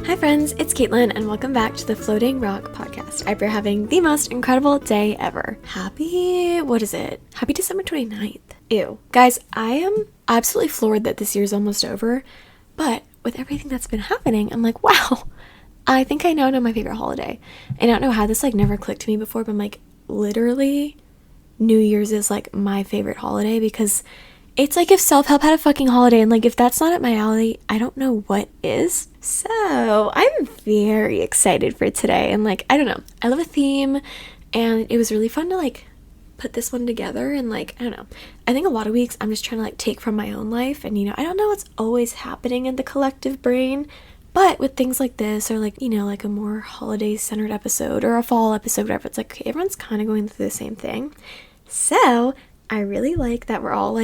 Hi friends, it's Caitlin and welcome back to the Floating Rock podcast. I hope you're having the most incredible day ever. Happy December 29th. Ew. Guys, I am absolutely floored that this year's almost over, but with everything that's been happening, I'm like, wow, I think I now know my favorite holiday. I don't know how this never clicked to me before, but I'm literally New Year's is my favorite holiday because it's if self-help had a fucking holiday, and if that's not at my alley, I don't know what is. So I'm very excited for today, and I don't know, I love a theme, and it was really fun to put this one together, and I don't know, I think a lot of weeks I'm just trying to take from my own life, and I don't know what's always happening in the collective brain, but with things like this, or a more holiday-centered episode, or a fall episode, whatever, it's okay, everyone's kind of going through the same thing. So I really like that we're all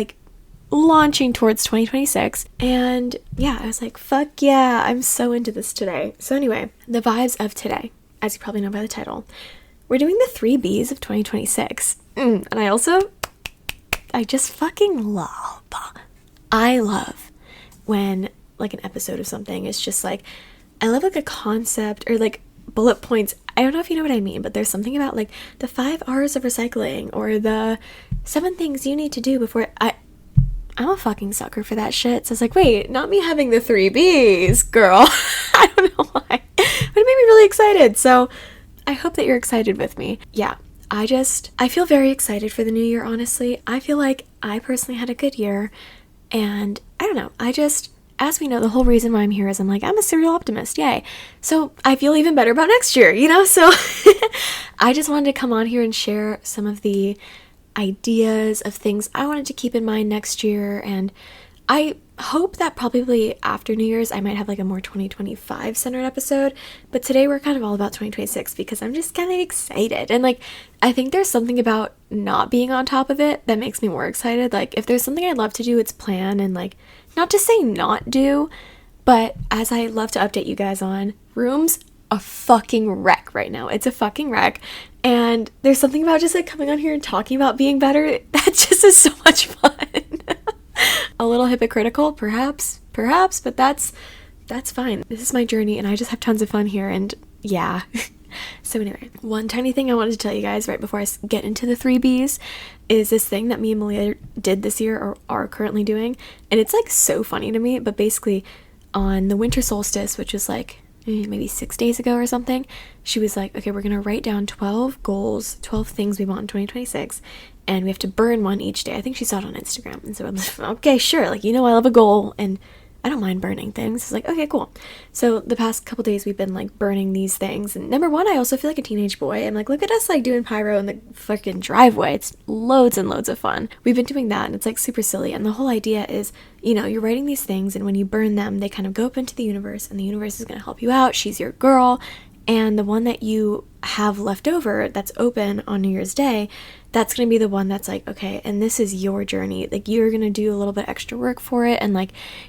launching towards 2026, and yeah, I was fuck yeah, I'm so into this today. So anyway, the vibes of today, as you probably know by the title, we're doing the 3 B's of 2026, and I just fucking love, I love when an episode of something is just I love a concept or bullet points. I don't know if you know what I mean, but there's something about the 5 R's of recycling, or the 7 things you need to do before I'm a fucking sucker for that shit. So it's wait, not me having the 3 B's, girl. I don't know why, but it made me really excited. So I hope that you're excited with me. Yeah, I feel very excited for the new year, honestly. I feel like I personally had a good year, and I don't know, as we know, the whole reason why I'm here is I'm a serial optimist, yay. So I feel even better about next year, so I just wanted to come on here and share some of the ideas of things I wanted to keep in mind next year, and I hope that probably after New Year's I might have a more 2025 centered episode, but today we're kind of all about 2026 because I'm just kind of excited, and I think there's something about not being on top of it that makes me more excited. If there's something I'd love to do, it's plan, and not to say not do, but as I love to update you guys on, room's a fucking wreck right now. It's a fucking wreck. And there's something about just coming on here and talking about being better that just is so much fun. A little hypocritical, perhaps, but that's fine. This is my journey, and I just have tons of fun here, and yeah. So anyway, one tiny thing I wanted to tell you guys right before I get into the 3 B's is this thing that me and Malia did this year, or are currently doing, and it's so funny to me, but basically on the winter solstice, which is maybe 6 days ago or something, she was okay, we're gonna write down 12 goals, 12 things we want in 2026, and we have to burn one each day. I think she saw it on Instagram, and so I'm okay, sure, I love a goal, and I don't mind burning things. It's okay, cool. So the past couple days we've been burning these things, and number one, I also feel like a teenage boy. I'm look at us doing pyro in the fucking driveway. It's loads and loads of fun. We've been doing that, and it's super silly, and the whole idea is, you're writing these things, and when you burn them, they kind of go up into the universe, and the universe is going to help you out. She's your girl, and the one that you have left over that's open on New Year's Day, that's going to be the one that's okay, and this is your journey. You're going to do a little bit extra work for it, and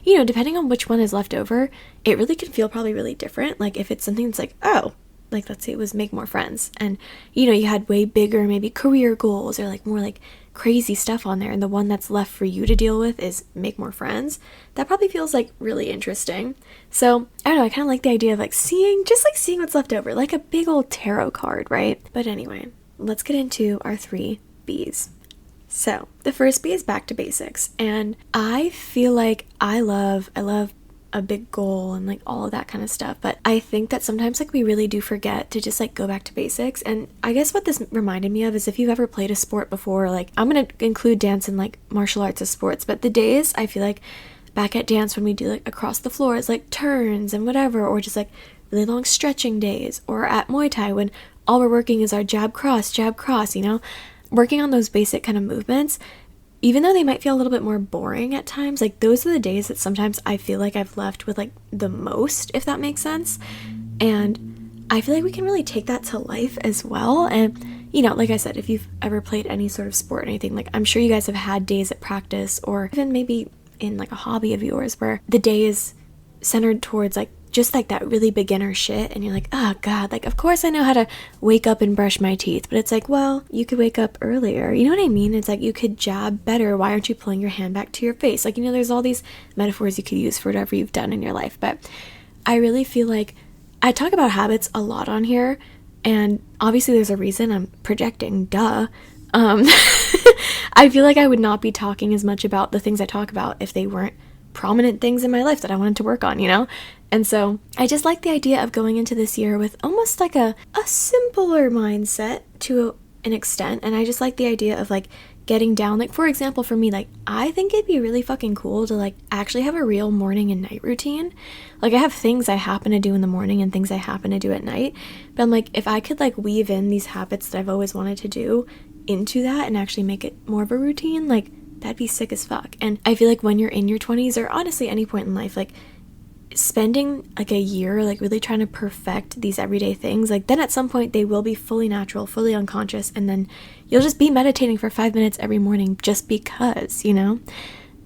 depending on which one is left over, it really can feel probably really different. If it's something that's oh, let's say it was make more friends, and you had way bigger maybe career goals, or more crazy stuff on there, and the one that's left for you to deal with is make more friends, that probably feels really interesting. So I don't know, I kind of like the idea of seeing what's left over, a big old tarot card, right? But anyway, let's get into our 3 B's. So the first B is back to basics, and I feel I love a big goal and all of that kind of stuff, but I think that sometimes we really do forget to just go back to basics. And I guess what this reminded me of is if you've ever played a sport before, I'm gonna include dance and martial arts as sports, but the days I feel back at dance when we do across the floor is turns and whatever, or just really long stretching days, or at Muay Thai when all we're working is our jab cross, working on those basic kind of movements. Even though they might feel a little bit more boring at times, those are the days that sometimes I feel I've left with the most, if that makes sense. And I feel we can really take that to life as well. And like I said, if you've ever played any sort of sport or anything, I'm sure you guys have had days at practice, or even maybe in a hobby of yours where the day is centered towards just that really beginner shit, and you're oh god, of course I know how to wake up and brush my teeth, but it's well, you could wake up earlier, you know what I mean? It's you could jab better, why aren't you pulling your hand back to your face? There's all these metaphors you could use for whatever you've done in your life, but I really feel like I talk about habits a lot on here, and obviously there's a reason. I'm projecting, duh. I feel like I would not be talking as much about the things I talk about if they weren't prominent things in my life that I wanted to work on, you know? And so I just like the idea of going into this year with almost like a simpler mindset to an extent. And I just like the idea of like getting down, like for example, for me, like I think it'd be really fucking cool to like actually have a real morning and night routine. Like I have things I happen to do in the morning and things I happen to do at night, but I'm like, if I could like weave in these habits that I've always wanted to do into that and actually make it more of a routine, like that'd be sick as fuck. And I feel like when you're in your 20s, or honestly any point in life, like spending like a year like really trying to perfect these everyday things, like then at some point they will be fully natural, fully unconscious, and then you'll just be meditating for 5 minutes every morning just because, you know?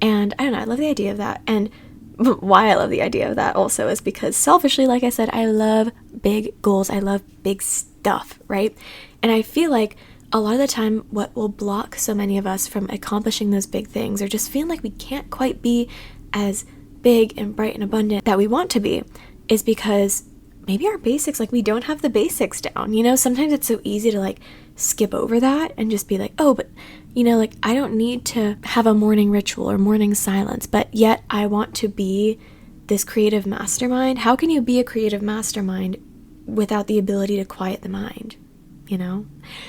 And I don't know, I love the idea of that. And why I love the idea of that also is because selfishly, like I said, I love big goals, I love big stuff, right? And I feel like a lot of the time what will block so many of us from accomplishing those big things, or just feeling like we can't quite be as big and bright and abundant that we want to be, is because maybe our basics, like we don't have the basics down, you know? Sometimes it's so easy to like skip over that and just be like, oh, but you know, like I don't need to have a morning ritual or morning silence, but yet I want to be this creative mastermind. How can you be a creative mastermind without the ability to quiet the mind, you know?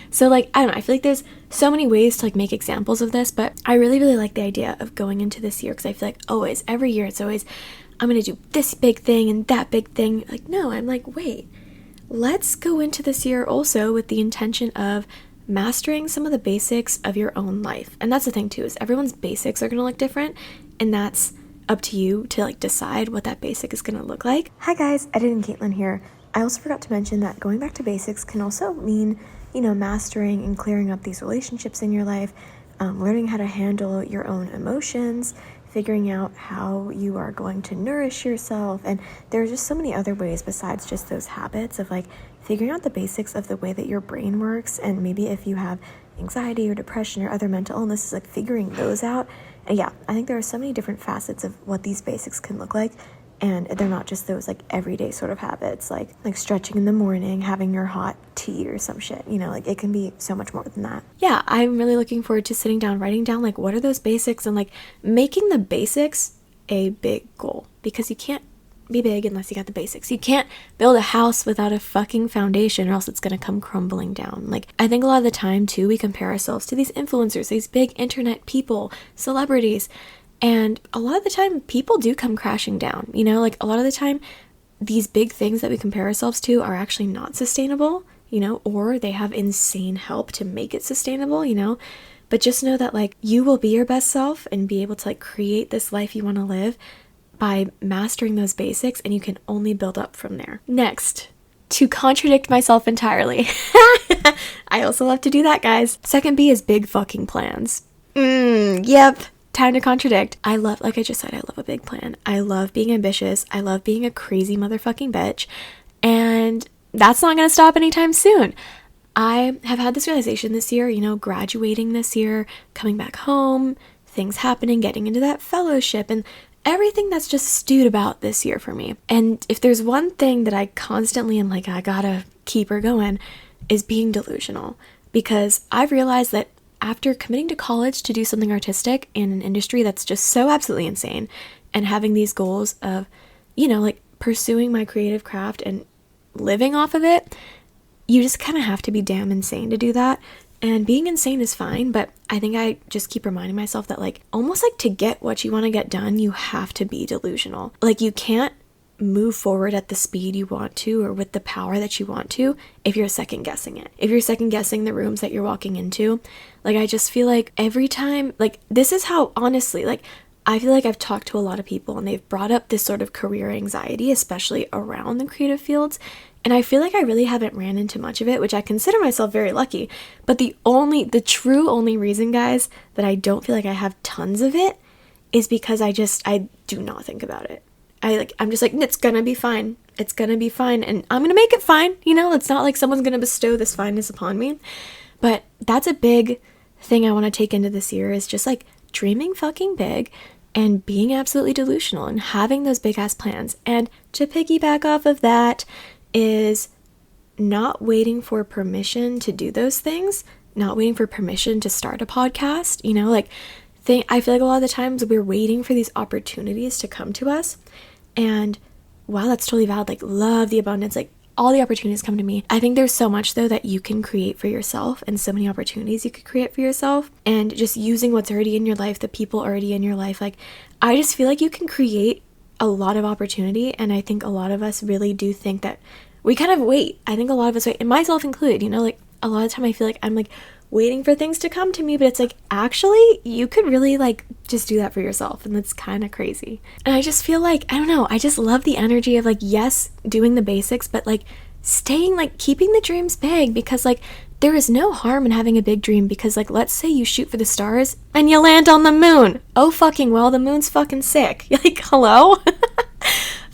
So like, I don't know, I feel like there's so many ways to like make examples of this, but I really, really like the idea of going into this year, because I feel like always, every year, it's always, I'm going to do this big thing and that big thing. Like, no, I'm like, wait, let's go into this year also with the intention of mastering some of the basics of your own life. And that's the thing too, is everyone's basics are going to look different, and that's up to you to like decide what that basic is going to look like. Hi guys, Edit and Caitlin here. I also forgot to mention that going back to basics can also mean, you know, mastering and clearing up these relationships in your life, learning how to handle your own emotions, figuring out how you are going to nourish yourself. And there are just so many other ways besides just those habits of like figuring out the basics of the way that your brain works. And maybe if you have anxiety or depression or other mental illnesses, like figuring those out. And yeah, I think there are so many different facets of what these basics can look like. And they're not just those like everyday sort of habits, like stretching in the morning, having your hot tea or some shit, you know, like it can be so much more than that. Yeah, I'm really looking forward to sitting down, writing down like what are those basics, and like making the basics a big goal, because you can't be big unless you got the basics. You can't build a house without a fucking foundation, or else it's gonna come crumbling down. Like I think a lot of the time too, we compare ourselves to these influencers, these big internet people, celebrities. And a lot of the time, people do come crashing down, you know, like a lot of the time, these big things that we compare ourselves to are actually not sustainable, you know, or they have insane help to make it sustainable, you know. But just know that like you will be your best self and be able to like create this life you want to live by mastering those basics, and you can only build up from there. Next, to contradict myself entirely. I also love to do that, guys. Second B is big fucking plans. Yep. Time to contradict. I love, like I just said, I love a big plan. I love being ambitious. I love being a crazy motherfucking bitch. And that's not going to stop anytime soon. I have had this realization this year, you know, graduating this year, coming back home, things happening, getting into that fellowship, and everything that's just stewed about this year for me. And if there's one thing that I constantly am like, I gotta keep her going, is being delusional. Because I've realized that after committing to college to do something artistic in an industry that's just so absolutely insane, and having these goals of, you know, like pursuing my creative craft and living off of it, you just kind of have to be damn insane to do that. And being insane is fine, but I think I just keep reminding myself that like almost like to get what you want to get done, you have to be delusional. Like you can't move forward at the speed you want to or with the power that you want to if you're second guessing it. If you're second guessing the rooms that you're walking into, like I just feel like every time, like this is how honestly, like I feel like I've talked to a lot of people and they've brought up this sort of career anxiety, especially around the creative fields. And I feel like I really haven't ran into much of it, which I consider myself very lucky. But the true only reason, guys, that I don't feel like I have tons of it is because I do not think about it. I'm just like, it's gonna be fine. It's gonna be fine. And I'm gonna make it fine. You know, it's not like someone's gonna bestow this fineness upon me. But that's a big thing I want to take into this year, is just like dreaming fucking big and being absolutely delusional and having those big ass plans. And to piggyback off of that is not waiting for permission to do those things, not waiting for permission to start a podcast, you know, like I feel like a lot of the times we're waiting for these opportunities to come to us. And wow, that's totally valid. Like, love the abundance, like all the opportunities come to me. I think there's so much though that you can create for yourself, and so many opportunities you could create for yourself, and just using what's already in your life, the people already in your life. Like, I just feel like you can create a lot of opportunity. And I think a lot of us really do think that we kind of wait. I think a lot of us wait, and myself included, you know, like a lot of the time I feel like I'm like waiting for things to come to me, but it's like, actually, you could really like just do that for yourself. And that's kind of crazy. And I just feel like, I don't know, I just love the energy of like, yes, doing the basics, but like staying, like keeping the dreams big, because like there is no harm in having a big dream. Because like, let's say you shoot for the stars and you land on the moon. Oh fucking well, the moon's fucking sick. Like, hello?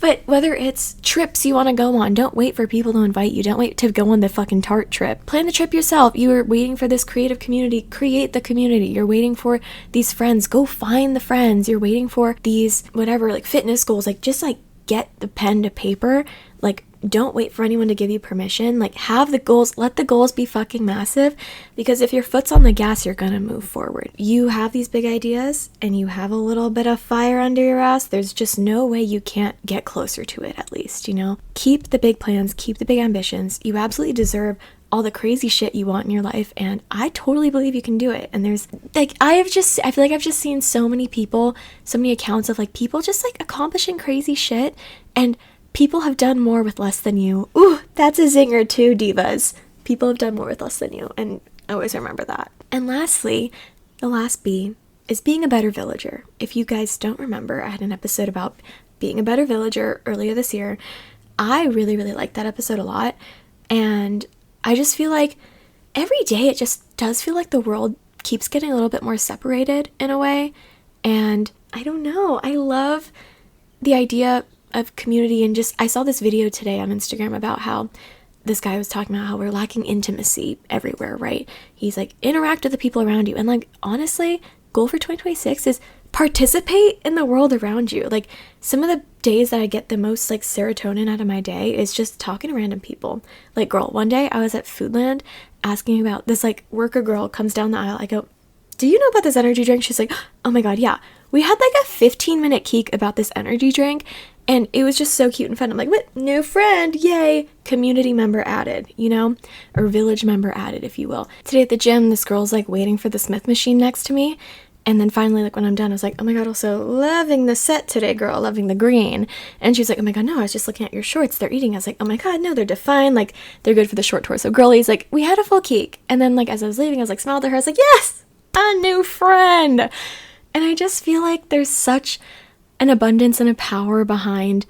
But whether it's trips you want to go on, don't wait for people to invite you. Don't wait to go on the fucking Tarte trip. Plan the trip yourself. You are waiting for this creative community. Create the community. You're waiting for these friends. Go find the friends. You're waiting for these, whatever, like fitness goals. Like, just like get the pen to paper. Like, don't wait for anyone to give you permission. Like, have the goals. Let the goals be fucking massive. Because if your foot's on the gas, you're gonna move forward. You have these big ideas and you have a little bit of fire under your ass. There's just no way you can't get closer to it, at least, you know? Keep the big plans. Keep the big ambitions. You absolutely deserve all the crazy shit you want in your life, and I totally believe you can do it. And there's like, I feel like I've just seen so many people, so many accounts of like people just like accomplishing crazy shit, and people have done more with less than you. Ooh, that's a zinger too, divas. People have done more with less than you, and always remember that. And lastly, the last B is being a better villager. If you guys don't remember, I had an episode about being a better villager earlier this year. I really, really liked that episode a lot, and I just feel like every day it just does feel like the world keeps getting a little bit more separated in a way. And I don't know, I love the idea of community. And just, I saw this video today on Instagram about how this guy was talking about how we're lacking intimacy everywhere, right? He's like, interact with the people around you. And like, honestly, goal for 2026 is participate in the world around you. Like, some of the days that I get the most like serotonin out of my day is just talking to random people. Like, girl, one day I was at Foodland asking about this, like, worker girl comes down the aisle. I go, do you know about this energy drink? She's like, oh my god, yeah. We had like a 15-minute geek about this energy drink, and it was just so cute and fun. I'm like, what? New friend, yay. Community member added, you know? Or village member added, if you will. Today at the gym, this girl's like waiting for the Smith machine next to me. And then finally, like, when I'm done, I was like, oh my god, also loving the set today, girl, loving the green. And she's like, oh my god, no, I was just looking at your shorts, they're eating. I was like, oh my god, no, they're defined, like, they're good for the short torso girlies. Like, we had a full cake. And then, like, as I was leaving, I was like, smiled at her, I was like, yes, a new friend. And I just feel like there's such an abundance and a power behind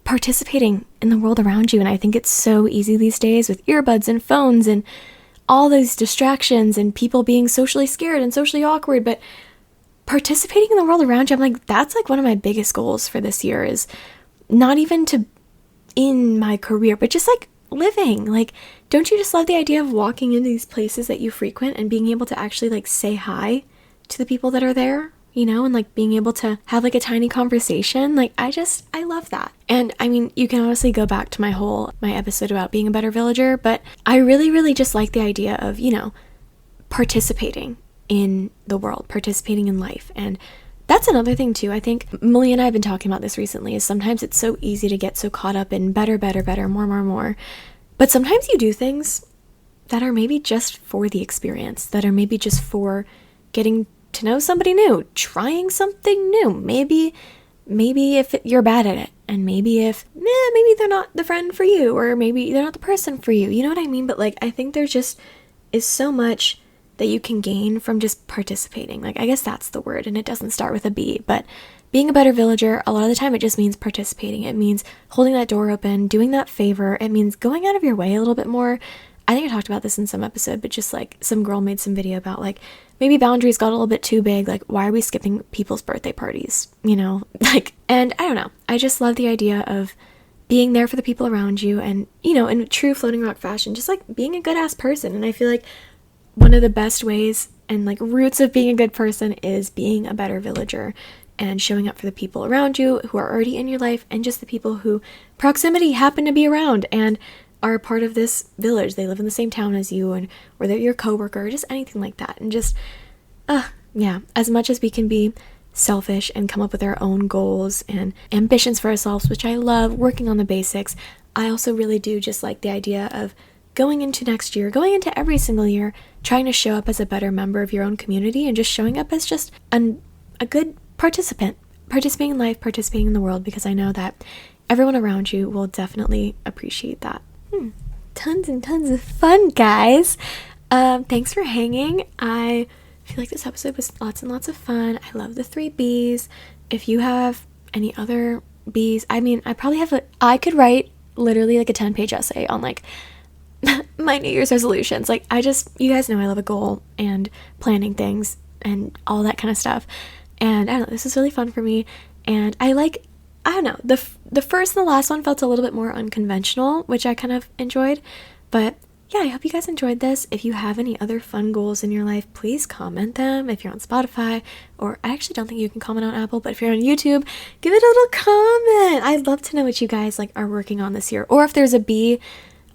participating in the world around you. And I think it's so easy these days with earbuds and phones and all those distractions and people being socially scared and socially awkward, but participating in the world around you, I'm like, that's like one of my biggest goals for this year, is not even to in my career, but just like living. Like, don't you just love the idea of walking into these places that you frequent and being able to actually like say hi to the people that are there, you know, and like being able to have like a tiny conversation? Like, I love that. And I mean, you can honestly go back to my episode about being a better villager, but I really, really just like the idea of, you know, participating in the world, participating in life. And that's another thing too. I think Millie and I have been talking about this recently, is sometimes it's so easy to get so caught up in better, more. But sometimes you do things that are maybe just for the experience, that are maybe just for getting to know somebody new, trying something new. Maybe if you're bad at it, and maybe they're not the friend for you, or maybe they're not the person for you. You know what I mean? But like, I think there just is so much that you can gain from just participating. Like, I guess that's the word, and it doesn't start with a B, but being a better villager, a lot of the time it just means participating. It means holding that door open, doing that favor. It means going out of your way a little bit more. I think I talked about this in some episode, but just like some girl made some video about like, maybe boundaries got a little bit too big. Like, why are we skipping people's birthday parties? You know, like, and I don't know. I just love the idea of being there for the people around you, and, you know, in true floating rock fashion, just like being a good ass person. And I feel like one of the best ways and like roots of being a good person is being a better villager. and showing up for the people around you who are already in your life, and just the people who proximity happen to be around and are a part of this village. They live in the same town as you, and or they're your coworker, or just anything like that. And just, yeah, as much as we can be selfish and come up with our own goals and ambitions for ourselves, which I love, working on the basics, I also really do just like the idea of going into next year, going into every single year, trying to show up as a better member of your own community and just showing up as just a good participant, participating in life, participating in the world, because I know that everyone around you will definitely appreciate that. Tons and tons of fun, guys. Thanks for hanging. I feel like this episode was lots and lots of fun. I love the 3 Bs. If you have any other Bs, I mean, I could write literally like a 10-page essay on like my New Year's resolutions. Like, you guys know I love a goal and planning things and all that kind of stuff. And I don't know, this is really fun for me. And I don't know, the first and the last one felt a little bit more unconventional, which I kind of enjoyed. But yeah, I hope you guys enjoyed this. If you have any other fun goals in your life, please comment them. If you're on Spotify, or I actually don't think you can comment on Apple, but if you're on YouTube, give it a little comment. I'd love to know what you guys like are working on this year, or if there's a B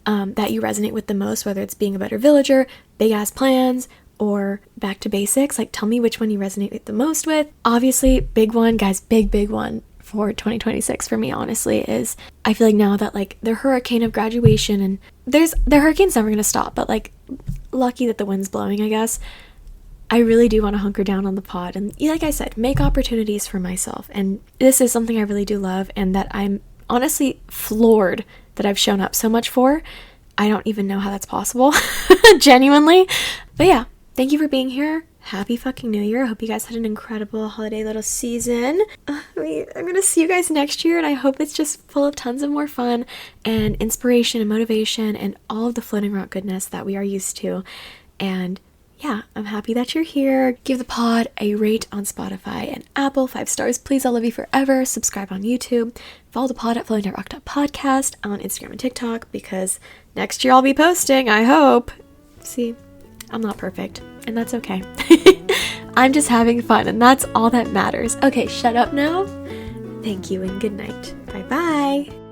that you resonate with the most, whether it's being a better villager, big ass plans, or back to basics. Like, tell me which one you resonate the most with. Obviously, big one, guys, big one for 2026 for me, honestly, is I feel like now that like the hurricane of graduation, and the hurricane's never gonna stop, but like lucky that the wind's blowing, I guess. I really do want to hunker down on the pod and, like I said, make opportunities for myself. And this is something I really do love, and that I'm honestly floored that I've shown up so much for. I don't even know how that's possible, genuinely. But yeah, thank you for being here. Happy fucking New Year. I hope you guys had an incredible holiday little season. I'm gonna see you guys next year, and I hope it's just full of tons of more fun and inspiration and motivation and all of the floating rock goodness that we are used to. And yeah, I'm happy that you're here. Give the pod a rate on Spotify and Apple, 5 stars, please. I'll love you forever. Subscribe on YouTube. Follow the pod at floating.rock.podcast on Instagram and TikTok, because next year I'll be posting, I hope. See, I'm not perfect, and that's okay. I'm just having fun, and that's all that matters. Okay, shut up now. Thank you and good night. Bye-bye.